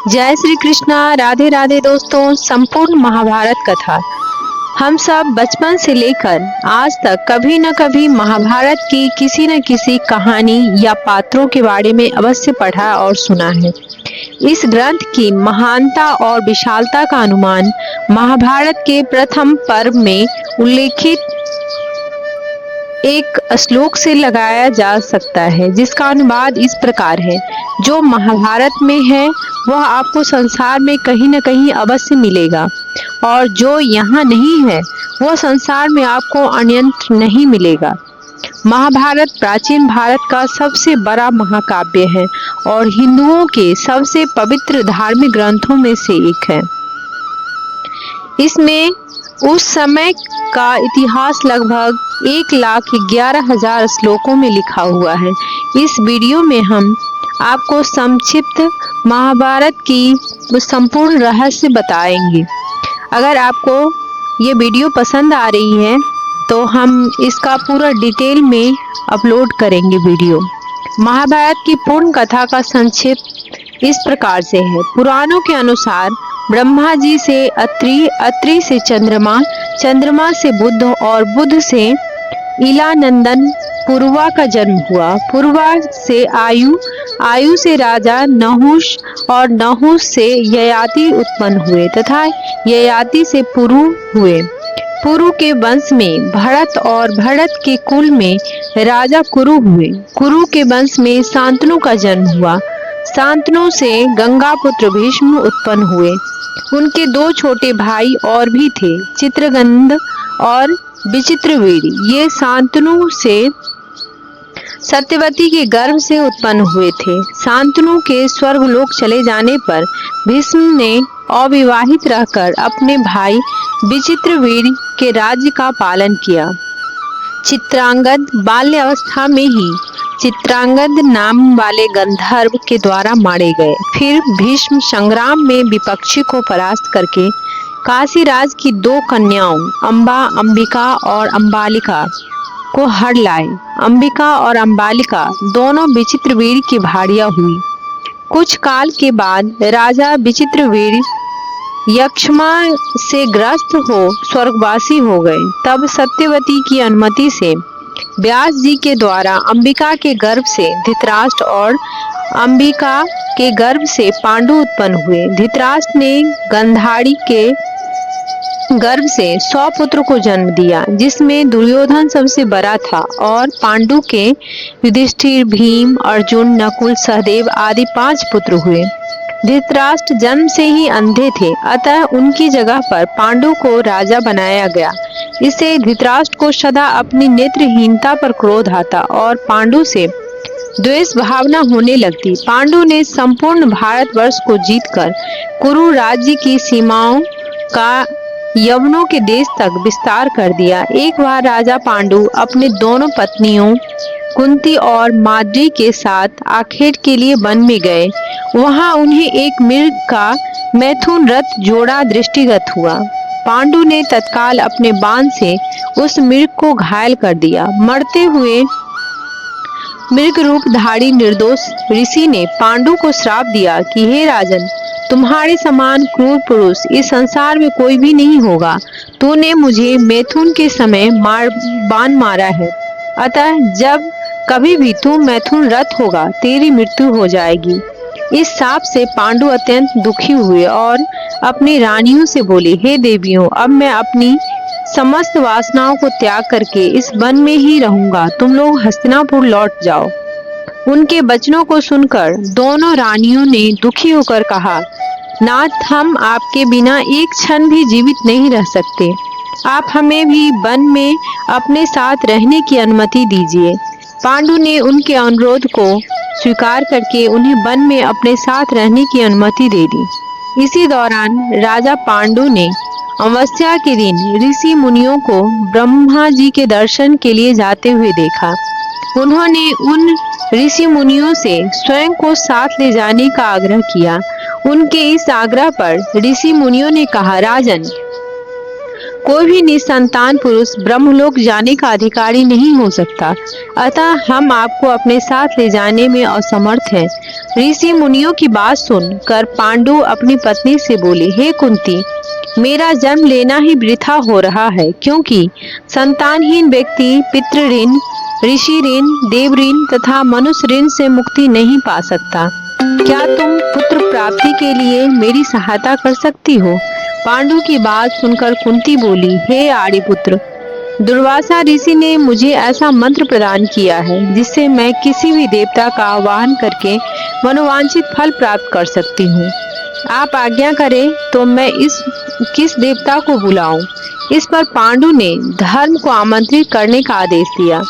जय श्री कृष्णा। राधे राधे दोस्तों। संपूर्ण महाभारत कथा हम सब बचपन से लेकर आज तक कभी न कभी महाभारत की किसी न किसी कहानी या पात्रों के बारे में अवश्य पढ़ा और सुना है। इस ग्रंथ की महानता और विशालता का अनुमान महाभारत के प्रथम पर्व में उल्लेखित एक श्लोक से लगाया जा सकता है, जिसका अनुवाद इस प्रकार है। जो महाभारत में है वह आपको संसार में कहीं न कहीं अवश्य मिलेगा, और जो यहाँ नहीं है वह संसार में आपको अन्यत्र नहीं मिलेगा। महाभारत प्राचीन भारत का सबसे बड़ा महाकाव्य है और हिंदुओं के सबसे पवित्र धार्मिक ग्रंथों में से एक है। इसमें उस समय का इतिहास लगभग 1,11,000 श्लोकों में लिखा हुआ है। इस वीडियो में हम आपको संक्षिप्त महाभारत की संपूर्ण रहस्य बताएंगे। अगर आपको ये वीडियो पसंद आ रही है तो हम इसका पूरा डिटेल में अपलोड करेंगे वीडियो। महाभारत की पूर्ण कथा का संक्षिप्त इस प्रकार से है। पुराणों के अनुसार ब्रह्मा जी से अत्रि, अत्रि से चंद्रमा, चंद्रमा से बुध और बुध से इलानंदन पूर्वा का जन्म हुआ। पूर्वा से आयु, आयु से राजा नहुष और नहुष से ययाति उत्पन्न हुए तथा ययाति से पुरु हुए। पुरु के वंश में भरत और भरत के कुल में राजा कुरु हुए। कुरु के वंश में शांतनु का जन्म हुआ। शांतनु से गंगा पुत्र भीष्म उत्पन्न हुए। उनके 2 छोटे भाई और भी थे, चित्रगंध और विचित्रवीर। ये शांतनु से सत्यवती के गर्भ से उत्पन्न हुए थे। शांतनु के स्वर्गलोक चले जाने पर भीष्म ने अविवाहित रहकर अपने भाई विचित्रवीर के राज्य का पालन किया। चित्रांगद बाल्य अवस्था में ही चित्रांगद नाम वाले गंधर्व के द्वारा मारे गए। फिर भीष्म संग्राम में विपक्षी को परास्त करके काशीराज की 2 कन्याओं अंबा, अंबिका और अंबालिका को हर लाए। अंबिका और अंबालिका दोनों विचित्रवीर की भाड़िया हुई। कुछ काल के बाद राजा विचित्रवीर यक्षमा से ग्रस्त हो स्वर्गवासी हो गए। तब सत्यवती की अनुमति से व्यास जी के द्वारा अंबिका के गर्भ से धृतराष्ट्र और अंबिका के गर्भ से पांडु उत्पन्न हुए। धृतराष्ट्र ने गंधारी के गर्भ से 100 पुत्र को जन्म दिया, जिसमें दुर्योधन सबसे बड़ा था, और पांडु के युधिष्ठिर, भीम, अर्जुन, नकुल, सहदेव आदि 5 पुत्र हुए। धृतराष्ट्र जन्म से ही अंधे थे, अतः उनकी जगह पर पांडु को राजा बनाया गया। इससे धृतराष्ट्र को सदा अपनी नेत्रहीनता पर क्रोध आता और पांडु से द्वेष भावना होने लगती। पांडु ने संपूर्ण भारतवर्ष को जीतकर कुरु राज्य की सीमाओं का यवनों के देश तक विस्तार कर दिया। एक बार राजा पांडु अपने दोनों पत्नियों कुंती और माद्री के साथ आखेट के लिए वन में गए। वहां उन्हें एक मृग का मैथुन रथ जोड़ा दृष्टिगत हुआ। पांडु ने तत्काल अपने बाण से उस मृग को घायल कर दिया। मरते हुए मृग रूपधारी निर्दोष ऋषि ने पांडु को श्राप दिया कि हे राजन, तुम्हारे समान क्रूर पुरुष इस संसार में कोई भी नहीं होगा। तूने मुझे मैथुन के समय बाण मारा है, अतः जब कभी भी तू मैथुन रथ होगा तेरी मृत्यु हो जाएगी। इस शाप से पांडु अत्यंत दुखी हुए और अपनी रानियों से बोले, हे देवियों, अब मैं अपनी समस्त वासनाओं को त्याग करके इस वन में ही रहूंगा। तुम लोग हस्तिनापुर लौट जाओ। उनके वचनों को सुनकर दोनों रानियों ने दुखी होकर कहा, नाथ, हम आपके बिना एक क्षण भी जीवित नहीं रह सकते। आप हमें भी वन में अपने साथ रहने की अनुमति दीजिए। पांडु ने उनके अनुरोध को स्वीकार करके उन्हें वन में अपने साथ रहने की अनुमति दे दी। इसी दौरान राजा पांडु ने अमावस्या के दिन ऋषि मुनियों को ब्रह्मा जी के दर्शन के लिए जाते हुए देखा। उन्होंने उन ऋषि मुनियों से स्वयं को साथ ले जाने का आग्रह किया। उनके इस आग्रह पर ऋषि मुनियों ने कहा, राजन, कोई भी निसंतान पुरुष ब्रह्मलोक जाने का अधिकारी नहीं हो सकता, अतः हम आपको अपने साथ ले जाने में असमर्थ हैं। ऋषि मुनियों की बात सुनकर पांडु अपनी पत्नी से बोले, हे कुंती, मेरा जन्म लेना ही वृथा हो रहा है, क्योंकि संतानहीन व्यक्ति पितृ ऋण, ऋषि ऋण, देव ऋण तथा मनुष्य ऋण से मुक्ति नहीं पा सकता। क्या तुम पुत्र प्राप्ति के लिए मेरी सहायता कर सकती हो? पांडु की बात सुनकर कुंती बोली, हे आर्यपुत्र, दुर्वासा ऋषि ने मुझे ऐसा मंत्र प्रदान किया है जिससे मैं किसी भी देवता का आह्वान करके मनोवांछित फल प्राप्त कर सकती हूँ। आप आज्ञा करें तो मैं किस देवता को बुलाऊं? इस पर पांडु ने धर्म को आमंत्रित करने का आदेश दिया।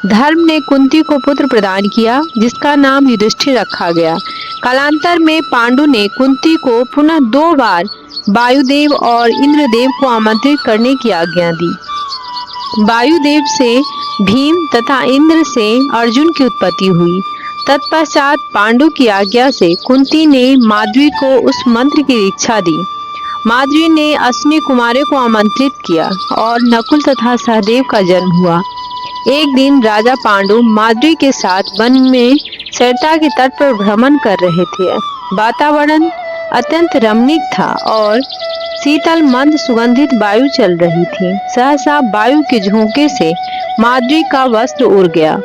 धर्म ने कुंती को पुत्र प्रदान किया जिसका नाम युधिष्ठिर रखा गया। कालांतर में पांडु ने कुंती को पुनः 2 बार वायुदेव और इंद्रदेव को आमंत्रित करने की आज्ञा दी। वायुदेव से भीम तथा इंद्र से अर्जुन की उत्पत्ति हुई। तत्पश्चात पांडु की आज्ञा से कुंती ने माद्री को उस मंत्र की दीक्षा दी। माद्री ने अश्विनी कुमारों को आमंत्रित किया और नकुल तथा सहदेव का जन्म हुआ। एक दिन राजा पांडु माद्री के साथ वन में सरिता के तट पर भ्रमण कर रहे थे। वातावरण अत्यंत रमणीक था और शीतल मंद सुगंधित वायु चल रही थी। सहसा वायु के झोंके से माद्री का वस्त्र उड़ गया।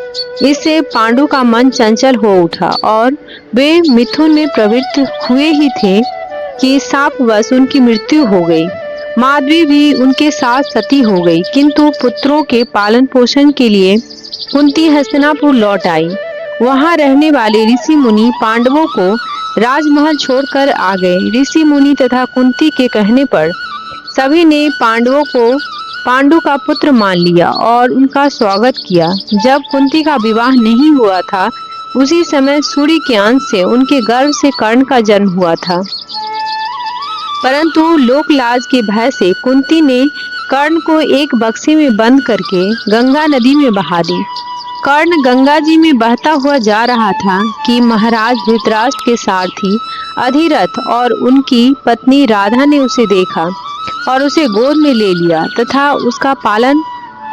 इससे पांडु का मन चंचल हो उठा और वे मिथुन में प्रवृत्त हुए ही थे कि शापवश उनकी मृत्यु हो गई। माद्री भी उनके साथ सती हो गई, किंतु पुत्रों के पालन पोषण के लिए कुंती हस्तिनापुर लौट आई। वहां रहने वाले ऋषि मुनि पांडवों को राजमहल छोड़कर आ गए। ऋषि मुनि तथा कुंती के कहने पर सभी ने पांडवों को पांडु का पुत्र मान लिया और उनका स्वागत किया। जब कुंती का विवाह नहीं हुआ था, उसी समय सूर्य के अंश से उनके गर्भ से कर्ण का जन्म हुआ था, परंतु लोकलाज के भय से कुंती ने कर्ण को एक बक्से में बंद करके गंगा नदी में बहा दी। कर्ण गंगा जी में बहता हुआ जा रहा था कि महाराज धृतराष्ट्र के सारथी अधिरथ और उनकी पत्नी राधा ने उसे देखा और उसे गोद में ले लिया तथा उसका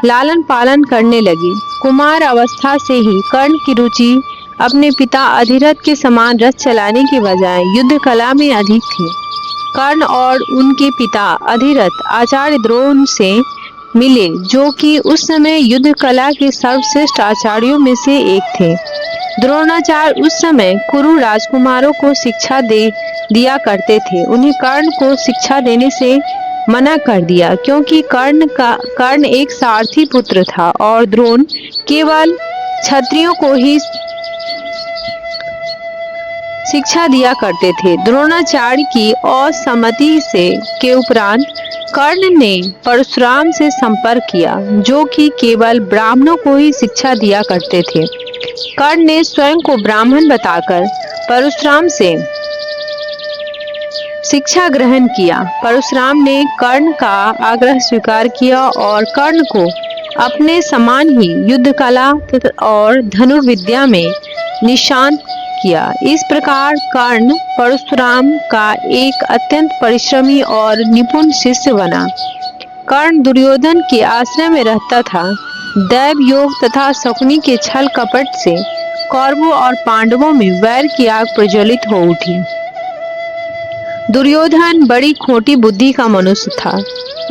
लालन पालन करने लगे। कुमार अवस्था से ही कर्ण की रुचि अपने पिता अधिरथ के समान रथ चलाने के बजाय युद्ध कला में अधिक थी। कर्ण और उनके पिता अधिरथ आचार्य द्रोण से मिले, जो कि उस समय युद्ध कला के सर्वश्रेष्ठ आचार्यों में से एक थे। द्रोणाचार्य उस समय कुरु राजकुमारों को शिक्षा दिया करते थे। उन्हें कर्ण को शिक्षा देने से मना कर दिया, क्योंकि कर्ण एक सारथी पुत्र था और द्रोण केवल क्षत्रियों को ही शिक्षा दिया करते थे। द्रोणाचार्य की असम्मति के उपरांत कर्ण ने परशुराम से संपर्क किया, जो कि केवल ब्राह्मणों को ही शिक्षा दिया करते थे। कर्ण ने स्वयं को ब्राह्मण बताकर परशुराम से शिक्षा ग्रहण किया। परशुराम ने कर्ण का आग्रह स्वीकार किया और कर्ण को अपने समान ही युद्ध कला और धनुर्विद्या में निशांत किया। इस प्रकार कर्ण परशुराम का एक अत्यंत परिश्रमी और निपुण शिष्य बना। कर्ण दुर्योधन के आश्रय में रहता था। दैव योग तथा शकुनी के छल कपट से कौरवों और पांडवों में वैर की आग प्रज्वलित हो उठी। दुर्योधन बड़ी खोटी बुद्धि का मनुष्य था।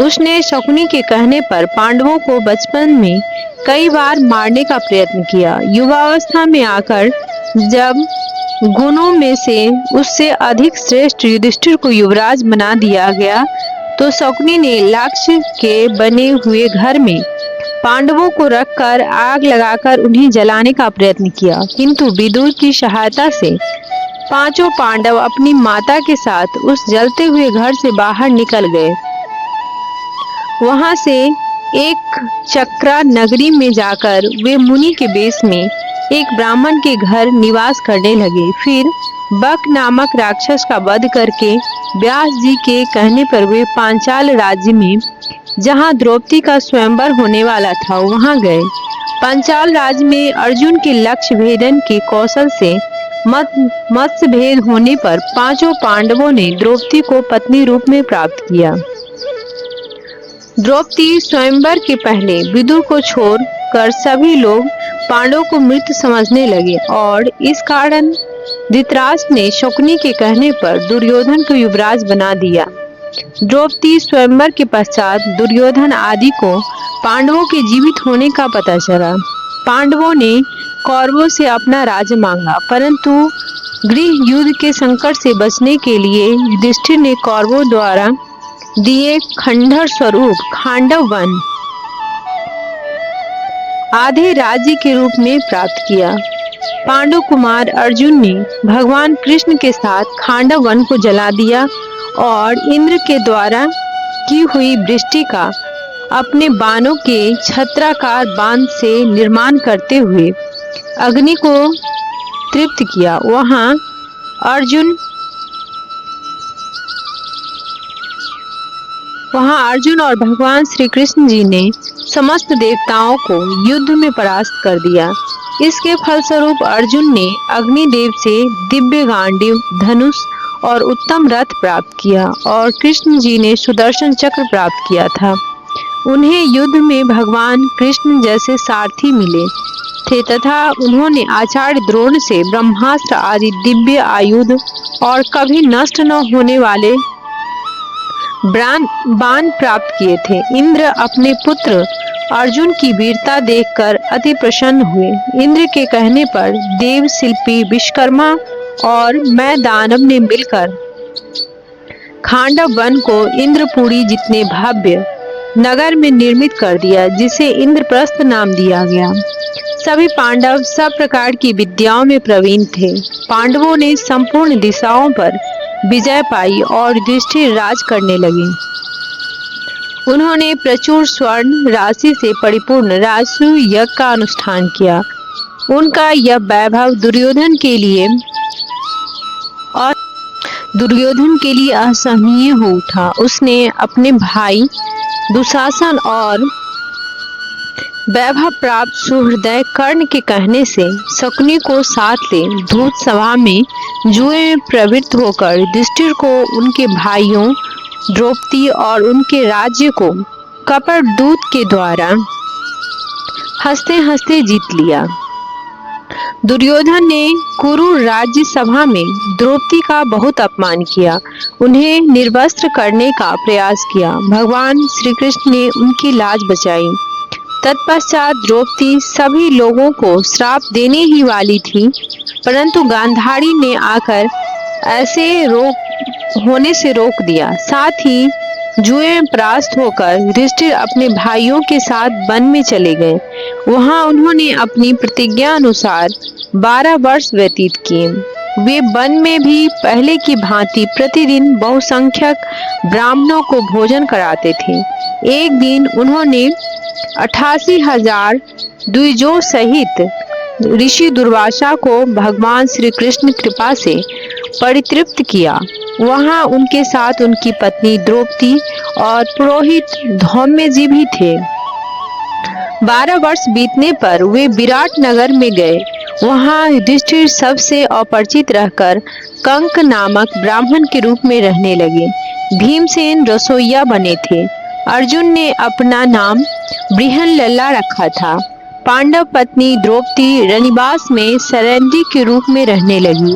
उसने शकुनी के कहने पर पांडवों को बचपन में कई बार मारने का प्रयत्न किया। युवावस्था में आकर जब गुणों में से उससे अधिक श्रेष्ठ युधिष्ठिर को युवराज बना दिया गया, तो शकुनी ने लक्ष्य के बने हुए घर में पांडवों को रखकर आग लगाकर उन्हें जलाने का प्रयत्न किया, किंतु विदुर की सहायता से पांचों पांडव अपनी माता के साथ उस जलते हुए घर से बाहर निकल गए। वहां से एक चक्रा नगरी में जाकर वे मुनि के वेश में एक ब्राह्मण के घर निवास करने लगे। फिर बक नामक राक्षस का वध करके व्यास जी के कहने पर वे पांचाल राज्य में, जहां द्रौपदी का स्वयंवर होने वाला था, वहां गए। पांचाल राज्य में अर्जुन के लक्ष्य भेदन के कौशल से मत्स्य भेद होने पर पांचों पांडवों ने द्रौपदी को पत्नी रूप में प्राप्त किया। द्रौपदी स्वयंवर के पहले विदुर को छोड़कर सभी लोग पांडवों को मृत समझने लगे और इस कारण धृतराष्ट्र ने शकुनी के कहने पर दुर्योधन को युवराज बना दिया। द्रौपदी स्वयंवर के पश्चात दुर्योधन आदि को पांडवों के जीवित होने का पता चला। पांडवों ने कौरवों से अपना राज्य मांगा, परंतु गृह युद्ध के संकट से बचने के लिए युधिष्ठिर ने कौरवों द्वारा दिए खंडहर स्वरूप खांडव वन आधे राज्य के रूप में प्राप्त किया। पांडु कुमार अर्जुन ने भगवान कृष्ण के साथ खांडव वन को जला दिया और इंद्र के द्वारा की हुई वृष्टि का अपने बाणों के छत्राकार बाण से निर्माण करते हुए अग्नि को तृप्त किया। वहां अर्जुन और भगवान श्री कृष्ण जी ने समस्त देवताओं को युद्ध में परास्त कर दिया। इसके फलस्वरूप अर्जुन ने अग्निदेव से दिव्य गांडीव, धनुष और उत्तम रथ प्राप्त किया और कृष्ण जी ने सुदर्शन चक्र प्राप्त किया था। उन्हें युद्ध में भगवान कृष्ण जैसे सारथी मिले थे तथा उन्होंने आचार्य द्रोण से ब्रह्मास्त्र आदि दिव्य आयुध और कभी नष्ट न होने वाले बाण प्राप्त किए थे। इंद्र अपने पुत्र अर्जुन की वीरता देखकर अति प्रसन्न हुए। इंद्र के कहने पर देव शिल्पी विश्वकर्मा और मैं दानव ने मिलकर खांडव वन को इंद्रपुरी जितने भव्य नगर में निर्मित कर दिया, जिसे इंद्रप्रस्थ नाम दिया गया। सभी पांडव सब प्रकार की विद्याओं में प्रवीण थे। पांडवों ने संपूर्ण दिशाओं पर विजय पाई और युधिष्ठिर राज करने लगे। उन्होंने प्रचुर स्वर्ण राशि से परिपूर्ण राजसूय यज्ञ का अनुष्ठान किया। उनका यह वैभव दुर्योधन के लिए असहनीय हो उठा। उसने अपने भाई दुशासन और वैभव प्राप्त सुहृदय कर्ण के कहने से शकुनी को साथ ले दूत सभा में जुए में प्रवृत्त होकर युधिष्ठिर को उनके भाइयों द्रौपदी और उनके राज्य को कपट दूत के द्वारा हंसते हंसते जीत लिया। दुर्योधन ने कुरु राज्य सभा में द्रौपदी का बहुत अपमान किया, उन्हें निर्वस्त्र करने का प्रयास किया। भगवान श्री कृष्ण ने उनकी लाज बचाई। तत्पश्चात द्रौपदी सभी लोगों को श्राप देने ही वाली थी, परंतु गांधारी ने आकर ऐसे होने से रोक दिया। साथ ही जुए में परास्त होकर युधिष्ठिर अपने भाइयों के साथ वन में चले गए। वहां उन्होंने अपनी प्रतिज्ञा अनुसार 12 वर्ष व्यतीत किए। वे वन में भी पहले की भांति प्रतिदिन बहुसंख्यक ब्राह्मणों को भोजन कराते थे। एक दिन उन्होंने 88,000 द्विजों सहित ऋषि दुर्वासा को भगवान श्री कृष्ण कृपा से परितृप्त किया। वहां उनके साथ उनकी पत्नी द्रौपदी और पुरोहित धौम्यजी भी थे। 12 वर्ष बीतने पर वे विराट नगर में गए। वहां युधिष्ठिर सबसे अपरिचित रहकर कंक नामक ब्राह्मण के रूप में रहने लगे। भीमसेन रसोइया बने थे। अर्जुन ने अपना नाम बृहनलला रखा था। पांडव पत्नी द्रौपदी रनिवास में सरंदी के रूप में रहने लगी।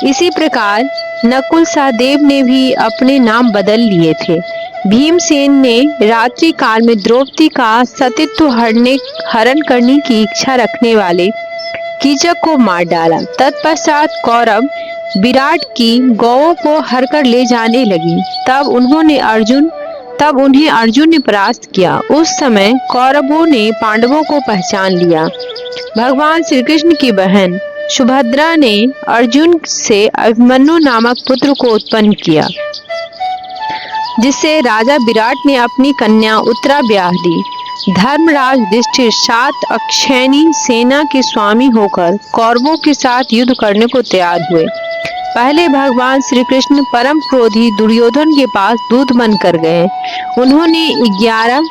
इसी प्रकार नकुल सहदेव ने भी अपने नाम बदल लिए थे। भीमसेन ने रात्रि काल में द्रौपदी का सतीत्व हरण करने की इच्छा रखने वाले कीचक को मार डाला। तत्पश्चात कौरव विराट की गौओं को हरकर ले जाने लगी। तब उन्हें अर्जुन ने परास्त किया। उस समय कौरवों ने पांडवों को पहचान लिया। भगवान श्री कृष्ण की बहन सुभद्रा ने अर्जुन से अभिमन्यु नामक पुत्र को उत्पन्न किया, जिससे राजा विराट ने अपनी कन्या उत्तरा ब्याह दी। धर्मराज युधिष्ठिर 7 अक्षौहिणी सेना के स्वामी होकर कौरवों के साथ युद्ध करने को तैयार हुए। पहले भगवान श्री कृष्ण परम क्रोधी दुर्योधन के पास दूत बनकर गए। उन्होंने 11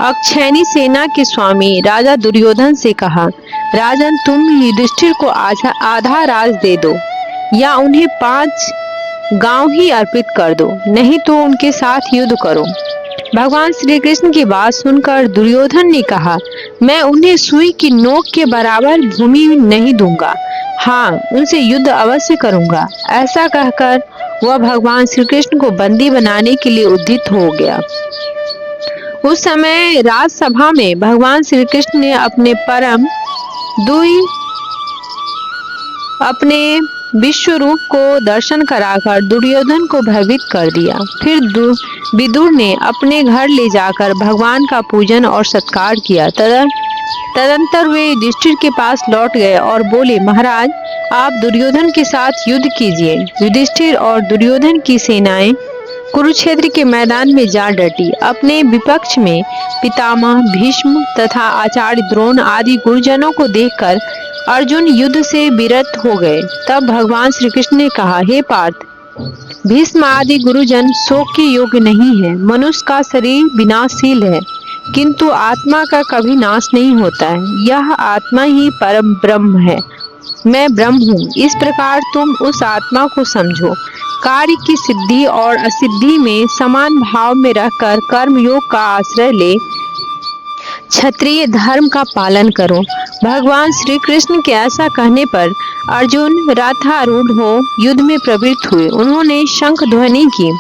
अक्षौहिणी सेना के स्वामी राजा दुर्योधन से कहा, राजन तुम युधिष्ठिर को आधा राज दे दो या उन्हें 5 गांव ही अर्पित कर दो, नहीं तो उनके साथ युद्ध करो। भगवान श्री कृष्ण की बात सुनकर दुर्योधन ने कहा, मैं उन्हें सुई की नोक के बराबर भूमि नहीं दूंगा। हाँ, उनसे युद्ध अवश्य करूंगा। ऐसा कहकर वह भगवान श्री कृष्ण को बंदी बनाने के लिए उद्यत हो गया। उस समय राजसभा में भगवान श्री कृष्ण ने अपने विश्व रूप को दर्शन कराकर दुर्योधन को भयभीत कर दिया। फिर विदुर ने अपने घर ले जाकर भगवान का पूजन और सत्कार किया। तदंतर वे युधिष्ठिर के पास लौट गए और बोले, महाराज, आप दुर्योधन के साथ युद्ध कीजिए। युधिष्ठिर और दुर्योधन की सेनाएं कुरुक्षेत्र के मैदान में जा डटी। अपने विपक्ष में पितामह भीष्म तथा आचार्य द्रोण आदि गुरुजनों को देखकर अर्जुन युद्ध से विरत हो गए। तब भगवान श्री कृष्ण ने कहा, हे पार्थ, भीष्म आदि गुरुजन शोक के योग्य नहीं है। मनुष्य का शरीर विनाशशील है, किंतु आत्मा का कभी नाश नहीं होता है। यह आत्मा ही परम ब्रह्म है। मैं ब्रह्म हूँ। इस प्रकार तुम उस आत्मा को समझो। कार्य की सिद्धि और असिद्धि में समान भाव में रहकर कर्मयोग का आश्रय ले क्षत्रिय धर्म का पालन करो। भगवान श्री कृष्ण के ऐसा कहने पर अर्जुन रथारूढ़ हो युद्ध में प्रवृत्त हुए। उन्होंने शंख ध्वनि की।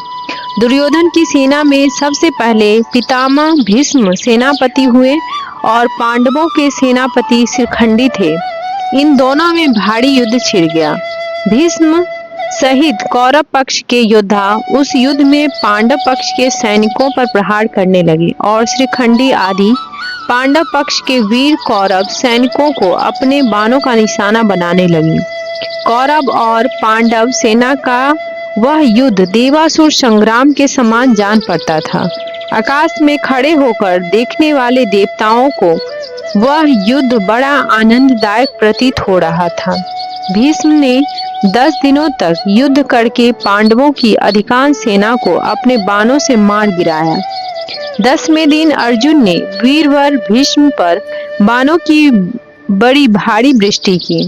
दुर्योधन की सेना में सबसे पहले पितामह भीष्म सेनापति हुए और पांडवों के सेनापति शिखंडी थे। इन दोनों में भारी युद्ध छिड़ गया। भीष्म सहित कौरव पक्ष के योद्धा उस युद्ध में पांडव पक्ष के सैनिकों पर प्रहार करने लगे और शिखंडी आदि पांडव पक्ष के वीर कौरव सैनिकों को अपने बाणों का निशाना बनाने लगे। कौरव और पांडव सेना का वह युद्ध देवासुर संग्राम के समान जान पड़ता था। आकाश में खड़े होकर देखने वाले देवताओं को वह युद्ध बड़ा आनंददायक प्रतीत हो रहा था। भीष्म ने 10 दिनों तक युद्ध करके पांडवों की अधिकांश सेना को अपने बाणों से मार गिराया। 10वें दिन अर्जुन ने वीरवर भीष्म पर बाणों की बड़ी भारी वृष्टि की।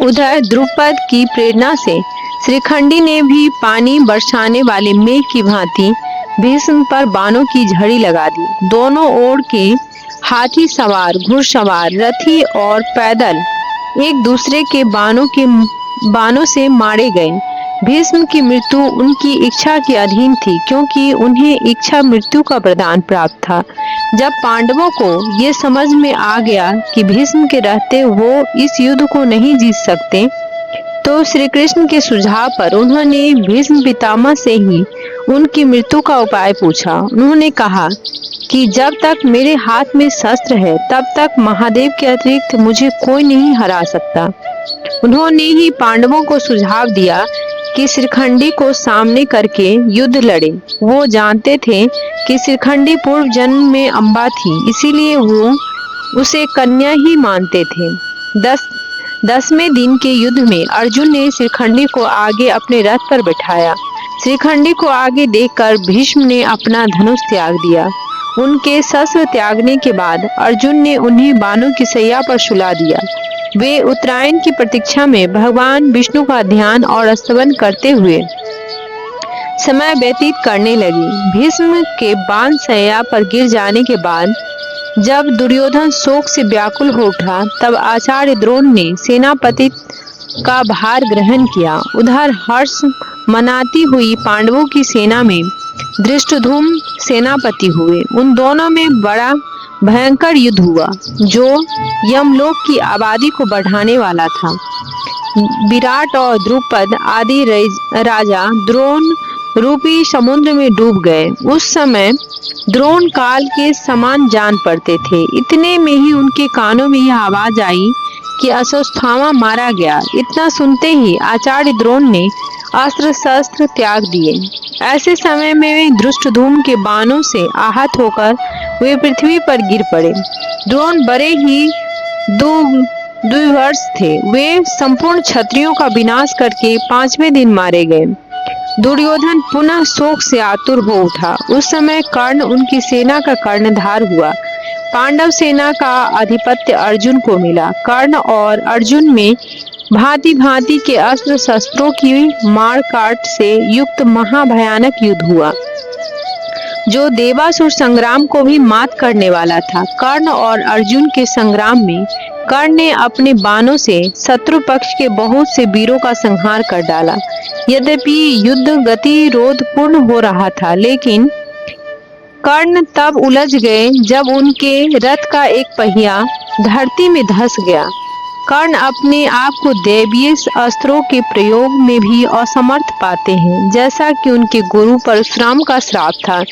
उधर द्रुपद की प्रेरणा से शिखंडी ने भी पानी बरसाने वाले मेघ की भांति भीष्म पर बाणों की झड़ी लगा दी। दोनों ओर के हाथी सवार, घुड़सवार, रथी और पैदल एक दूसरे के बाणों से मारे गए। भीष्म की मृत्यु उनकी इच्छा के अधीन थी, क्योंकि उन्हें इच्छा मृत्यु का वरदान प्राप्त था। जब पांडवों को ये समझ में आ गया कि भीष्म के रहते वो इस युद्ध को नहीं जीत सकते, तो श्री कृष्ण के सुझाव पर उन्होंने भीष्म पितामह से ही उनकी मृत्यु का उपाय पूछा। उन्होंने कहा कि जब तक मेरे हाथ में शस्त्र है, तब तक महादेव के अतिरिक्त मुझे कोई नहीं हरा सकता। उन्होंने ही पांडवों को सुझाव दिया कि शिखंडी को सामने करके युद्ध लड़े। वो जानते थे कि शिखंडी पूर्व जन्म में अम्बा थी, इसीलिए वो उसे कन्या ही मानते थे। 10वें दिन के युद्ध में अर्जुन ने शिखंडी को आगे अपने रथ पर बिठाया। शिखंडी को आगे देखकर भीष्म ने अपना धनुष त्याग दिया। उनके शस्त्र त्यागने के बाद अर्जुन ने उन्हें बाणों की सैया पर सुला दिया। वे उत्तरायण की प्रतीक्षा में भगवान विष्णु का ध्यान और स्तवन करते हुए समय व्यतीत करने लगे। भीष्म के बाण सैया पर गिर जाने के बाद जब दुर्योधन शोक से व्याकुल हो उठा, तब आचार्य द्रोण ने सेनापति का भार ग्रहण किया। उधर हर्ष मनाती हुई पांडवों की सेना में धृष्टद्युम्न सेनापति हुए। उन दोनों में बड़ा भयंकर युद्ध हुआ, जो यमलोक की आबादी को बढ़ाने वाला था। विराट और द्रुपद आदि राजा द्रोण रूपी समुद्र में डूब गए। उस समय द्रोण काल के समान जान पड़ते थे। इतने में ही उनके कानों में यह आवाज आई कि अश्वत्थामा मारा गया। इतना सुनते ही आचार्य द्रोण ने अस्त्र शस्त्र त्याग दिए। ऐसे समय में धृष्टद्युम्न के बाणों से आहत होकर वे पृथ्वी पर गिर पड़े। द्रोण बड़े ही दुर्धर्ष थे। वे संपूर्ण क्षत्रियों का विनाश करके 5वें दिन मारे गए। दुर्योधन पुनः शोक से आतुर हो उठा। उस समय कर्ण उनकी सेना का कर्णधार हुआ। पांडव सेना का आधिपत्य अर्जुन को मिला। कर्ण और अर्जुन में भांति भांति के अस्त्र शस्त्रों की मार काट से युक्त महाभयानक युद्ध हुआ। जो देवासुर संग्राम को भी मात करने वाला था। कर्ण और अर्जुन के संग्राम में कर्ण ने अपने बाणों से शत्रु पक्ष के बहुत से वीरों का संहार कर डाला। यद्यपि युद्ध गतिरोध पूर्ण हो रहा था, लेकिन कर्ण तब उलझ गए जब उनके रथ का एक पहिया धरती में धंस गया। कर्ण अपने आप को दैवीय अस्त्रों के प्रयोग में भी असमर्थ पाते हैं, जैसा कि उनके गुरु परशुराम का श्राप था।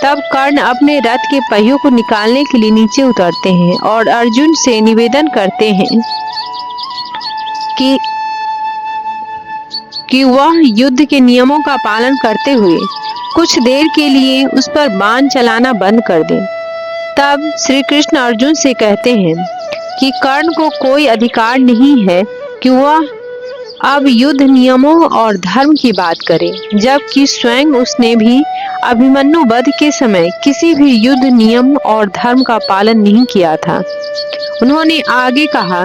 तब कर्ण अपने रथ के पहियों को निकालने के लिए नीचे उतरते हैं और अर्जुन से निवेदन करते हैं कि वह युद्ध के नियमों का पालन करते हुए कुछ देर के लिए उस पर बाण चलाना बंद कर दें। तब श्री कृष्ण अर्जुन से कहते हैं कि कर्ण को कोई अधिकार नहीं है कि वह अब युद्ध नियमों और धर्म की बात करे, जबकि स्वयं उसने भी अभिमन्यु वध के समय किसी भी युद्ध नियम और धर्म का पालन नहीं किया था। उन्होंने आगे कहा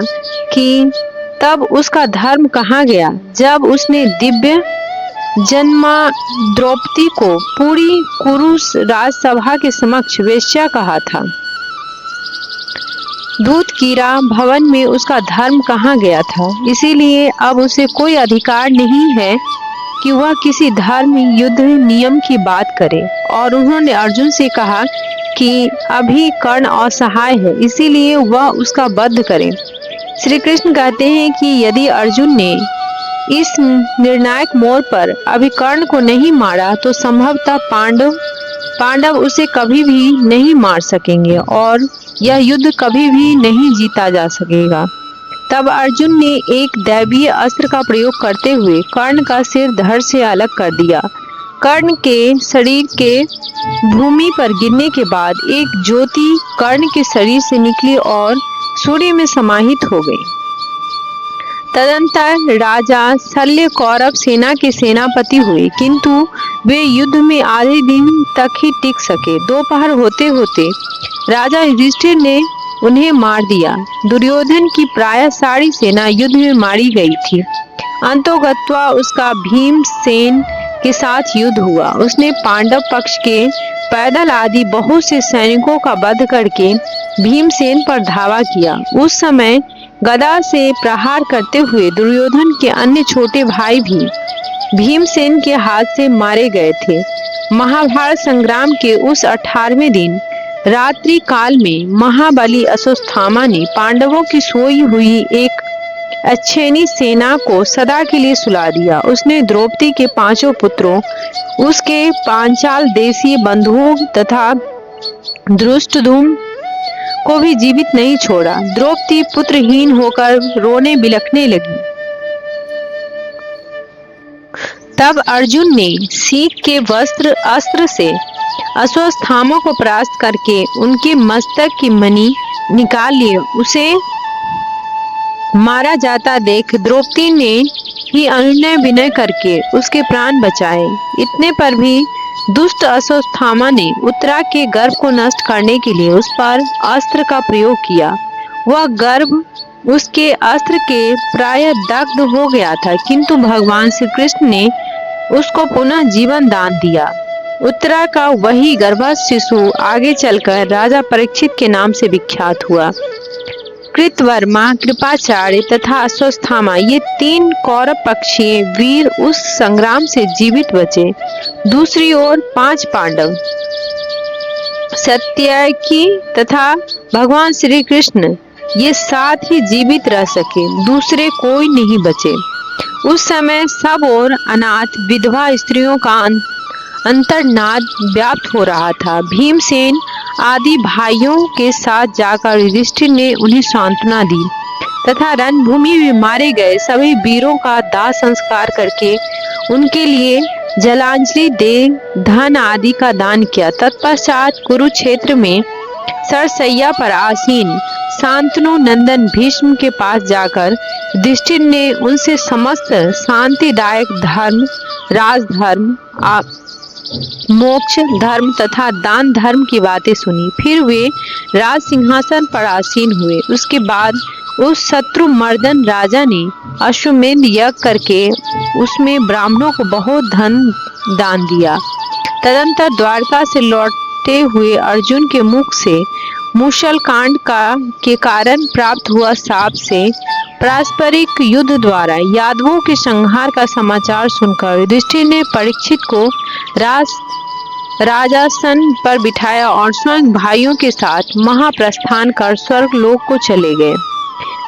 कि तब उसका धर्म कहाँ गया जब उसने दिव्य जन्मा द्रौपदी को पूरी कुरु राजसभा के समक्ष वेश्या कहा था। दूत कीरा भवन में उसका धर्म कहाँ गया था। इसीलिए अब उसे कोई अधिकार नहीं है कि वह किसी धर्म युद्ध नियम की बात करे। और उन्होंने अर्जुन से कहा कि अभी कर्ण असहाय है, इसीलिए वह उसका वध करे। श्री कृष्ण कहते हैं कि यदि अर्जुन ने इस निर्णायक मोड़ पर अभी कर्ण को नहीं मारा तो संभवतः पांडव उसे कभी भी नहीं मार सकेंगे और यह युद्ध कभी भी नहीं जीता जा सकेगा। तब अर्जुन ने एक दैवीय अस्त्र का प्रयोग करते हुए कर्ण का सिर धड़ से अलग कर दिया। कर्ण के शरीर के भूमि पर गिरने के बाद एक ज्योति कर्ण के शरीर से निकली और सूर्य में समाहित हो गई। तदंतर राजा शल्य कौरव सेना के सेनापति हुए, किंतु वे युद्ध में आधे दिन तक ही टिक सके। दोपहर होते होते राजा युधिष्ठिर ने उन्हें मार दिया। दुर्योधन की प्राय सारी सेना युद्ध में मारी गई थी। अंतोगत्वा उसका भीमसेन के साथ युद्ध हुआ। उसने पांडव पक्ष के पैदल आदि बहुत से सैनिकों का वध करके भीमसेन पर धावा किया। उस समय गदा से प्रहार करते हुए दुर्योधन के अन्य छोटे भाई भी भीमसेन के हाथ से मारे गए थे। महाभारत संग्राम के उस 18वें दिन रात्रि काल में महाबली अश्वत्थामा ने पांडवों की सोई हुई एक अच्छेनी सेना को सदा के लिए सुला दिया। उसने द्रौपदी के 5 पुत्रों, उसके पांचाल देशीय बंधुओं तथा धृष्टद्युम्न को भी जीवित नहीं छोड़ा। द्रौपदी पुत्रहीन होकर रोने बिलखने लगी। तब अर्जुन ने सीख के अस्त्र से अश्वत्थामा को परास्त करके उनके मस्तक की मणि निकाल लिए। उसे मारा जाता देख द्रौपदी ने ही अनुनय विनय करके उसके प्राण बचाए। इतने पर भी दुष्ट अश्वत्थामा ने उत्तरा के गर्भ को नष्ट करने के लिए उस पर अस्त्र का प्रयोग किया। वह गर्भ उसके अस्त्र के प्राय दग्ध हो गया था, किंतु भगवान श्री कृष्ण ने उसको पुनः जीवन दान दिया। उत्तरा का वही गर्भस्थ शिशु आगे चलकर राजा परीक्षित के नाम से विख्यात हुआ। कृतवर्मा, कृपाचार्य तथा अश्वत्थामा ये 3 कौरव पक्षीय वीर उस संग्राम से जीवित बचे। दूसरी ओर 5 पांडव, सत्यकी तथा भगवान श्री कृष्ण ये 7 ही जीवित रह सके, दूसरे कोई नहीं बचे। उस समय सब ओर अनाथ विधवा स्त्रियों का अंतर्नाद व्याप्त हो रहा था। भीमसेन आदि भाइयों के साथ जाकर युधिष्ठिर ने उन्हें सांत्वना दी तथा रणभूमि में मारे गए सभी वीरों का दाह संस्कार करके उनके लिए जलांजलि दे धन आदि का दान किया। तत्पश्चात कुरुक्षेत्र में सरसैया पर आसीन शांतनु नंदन भीष्म के पास जाकर युधिष्ठिर ने उनसे समस्त शांतिदायक धर्म, राजधर्म, मोक्ष धर्म तथा दान धर्म की बातें सुनी। फिर वे राज सिंहासन पर आसीन हुए। उसके बाद उस शत्रु मर्दन राजा ने अश्वमेध यज्ञ करके उसमें ब्राह्मणों को बहुत धन दान दिया। तदंतर द्वारका से लौटते हुए अर्जुन के मुख से मूषल कांड के कारण प्राप्त हुआ शाप से पारस्परिक युद्ध द्वारा यादवों के संहार का समाचार सुनकर युधिष्ठिर ने परीक्षित को राजासन पर बिठाया और स्वयं भाइयों के साथ महाप्रस्थान कर स्वर्ग लोक को चले गए।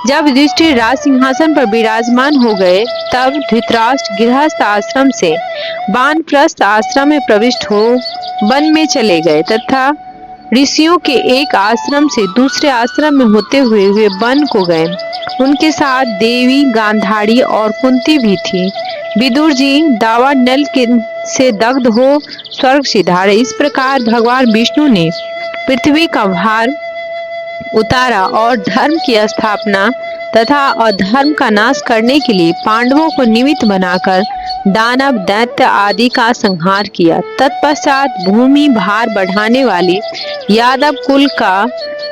जब युधिष्ठिर राज सिंहासन पर विराजमान हो गए, तब धृतराष्ट्र गृहस्थ आश्रम से वानप्रस्थ आश्रम में प्रविष्ट हो वन में चले गए तथा ऋषियों के एक आश्रम से दूसरे आश्रम में होते हुए वे वन को गए। उनके साथ देवी गांधारी और कुंती भी थी। विदुर जी दावा नल से दग्ध हो स्वर्ग सिधारे। इस प्रकार भगवान विष्णु ने पृथ्वी का भार उतारा और धर्म की स्थापना तथा अधर्म का नाश करने के लिए पांडवों को निमित्त बनाकर दानव दैत्य आदि का संहार किया। तत्पश्चात भूमि भार बढ़ाने वाले यादव कुल का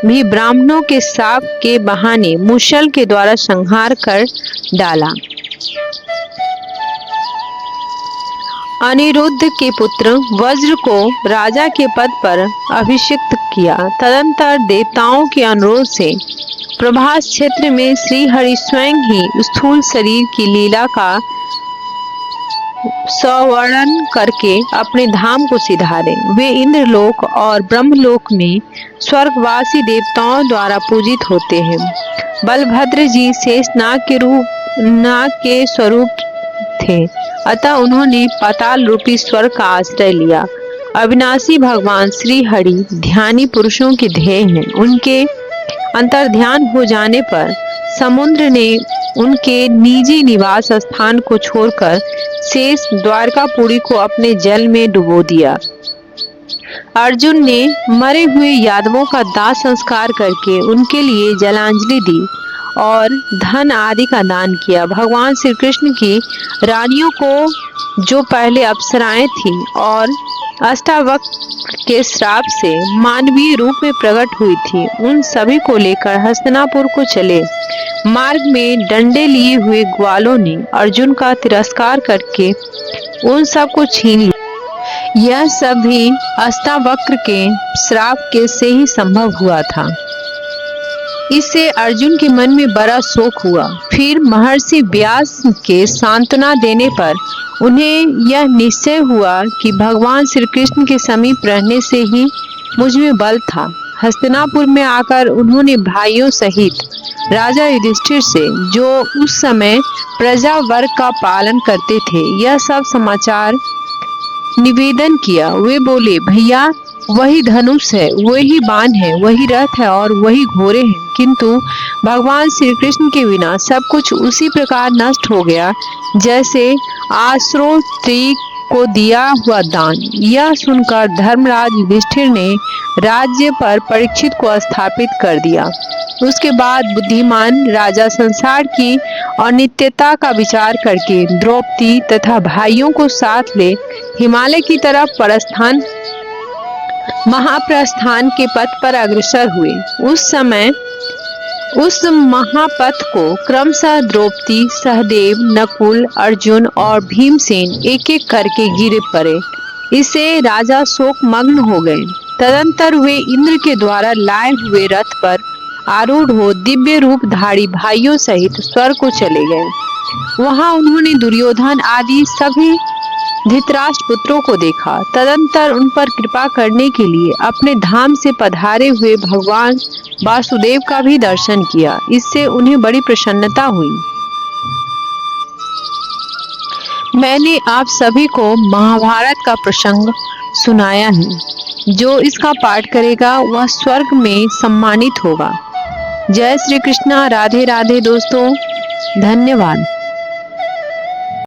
भी ब्राह्मणों के शाप के बहाने मूषल के द्वारा संहार कर डाला। अनिरुद्ध के पुत्र वज्र को राजा के पद पर अभिषिक्त किया। तदंतर देवताओं के अनुरोध से प्रभास क्षेत्र में श्री हरि स्वयं ही स्थूल शरीर की लीला का संवर्णन करके अपने धाम को सिधारे। वे इंद्रलोक और ब्रह्मलोक में स्वर्गवासी देवताओं द्वारा पूजित होते हैं। बलभद्र जी शेषनाग के स्वरूप थे, अतः उन्होंने पाताल रूपी स्वर्ग का आश्रय लिया। अविनाशी भगवान श्री हरि ध्यानी पुरुषों के ध्येय हैं। उनके अंतर्ध्यान हो जाने पर समुद्र ने उनके निजी निवास स्थान को छोड़कर शेष द्वारकापुरी को अपने जल में डुबो दिया। अर्जुन ने मरे हुए यादवों का दाह संस्कार करके उनके लिए जलांजलि दी और धन आदि का दान किया। भगवान श्री कृष्ण की रानियों को जो पहले अप्सराएं थीं और अष्टावक्र के श्राप से मानवीय रूप में प्रकट हुई थी, उन सभी को लेकर हस्तिनापुर को चले। मार्ग में डंडे लिए हुए ग्वालों ने अर्जुन का तिरस्कार करके उन सब को छीन लिया। यह सब भी अष्टावक्र के श्राप के से ही संभव हुआ था। इससे अर्जुन के मन में बड़ा शोक हुआ। फिर महर्षि व्यास के सांत्वना देने पर उन्हें यह निश्चय हुआ कि भगवान श्री कृष्ण के समीप रहने से ही मुझ में बल था। हस्तिनापुर में आकर उन्होंने भाइयों सहित राजा युधिष्ठिर से, जो उस समय प्रजा वर्ग का पालन करते थे, यह सब समाचार निवेदन किया। वे बोले, भैया, वही धनुष है, वही बाण है, वही रथ है और वही घोड़े हैं, किंतु भगवान श्री कृष्ण के बिना सब कुछ उसी प्रकार नष्ट हो गया जैसे आश्रोत्री को दिया हुआ दान। यह सुनकर धर्मराज युधिष्ठिर ने राज्य पर परीक्षित को स्थापित कर दिया। उसके बाद बुद्धिमान राजा संसार की अनित्यता का विचार करके द्रौपदी तथा भाइयों को साथ ले हिमालय की तरफ महाप्रस्थान के पथ पर अग्रसर हुए। उस समय उस महापथ को क्रमशः द्रौपदी, सहदेव, नकुल, अर्जुन और भीमसेन एक एक करके गिर पड़े। इससे राजा शोक मग्न हो गए। तदंतर वे इंद्र के द्वारा लाए हुए रथ पर आरूढ़ हो दिव्य रूपधारी भाइयों सहित स्वर्ग को चले गए। वहां उन्होंने दुर्योधन आदि सभी धृतराष्ट्र पुत्रों को देखा। तदंतर उन पर कृपा करने के लिए अपने धाम से पधारे हुए भगवान वासुदेव का भी दर्शन किया। इससे उन्हें बड़ी प्रसन्नता हुई। मैंने आप सभी को महाभारत का प्रसंग सुनाया है। जो इसका पाठ करेगा वह स्वर्ग में सम्मानित होगा। जय श्री कृष्णा। राधे राधे दोस्तों, धन्यवाद।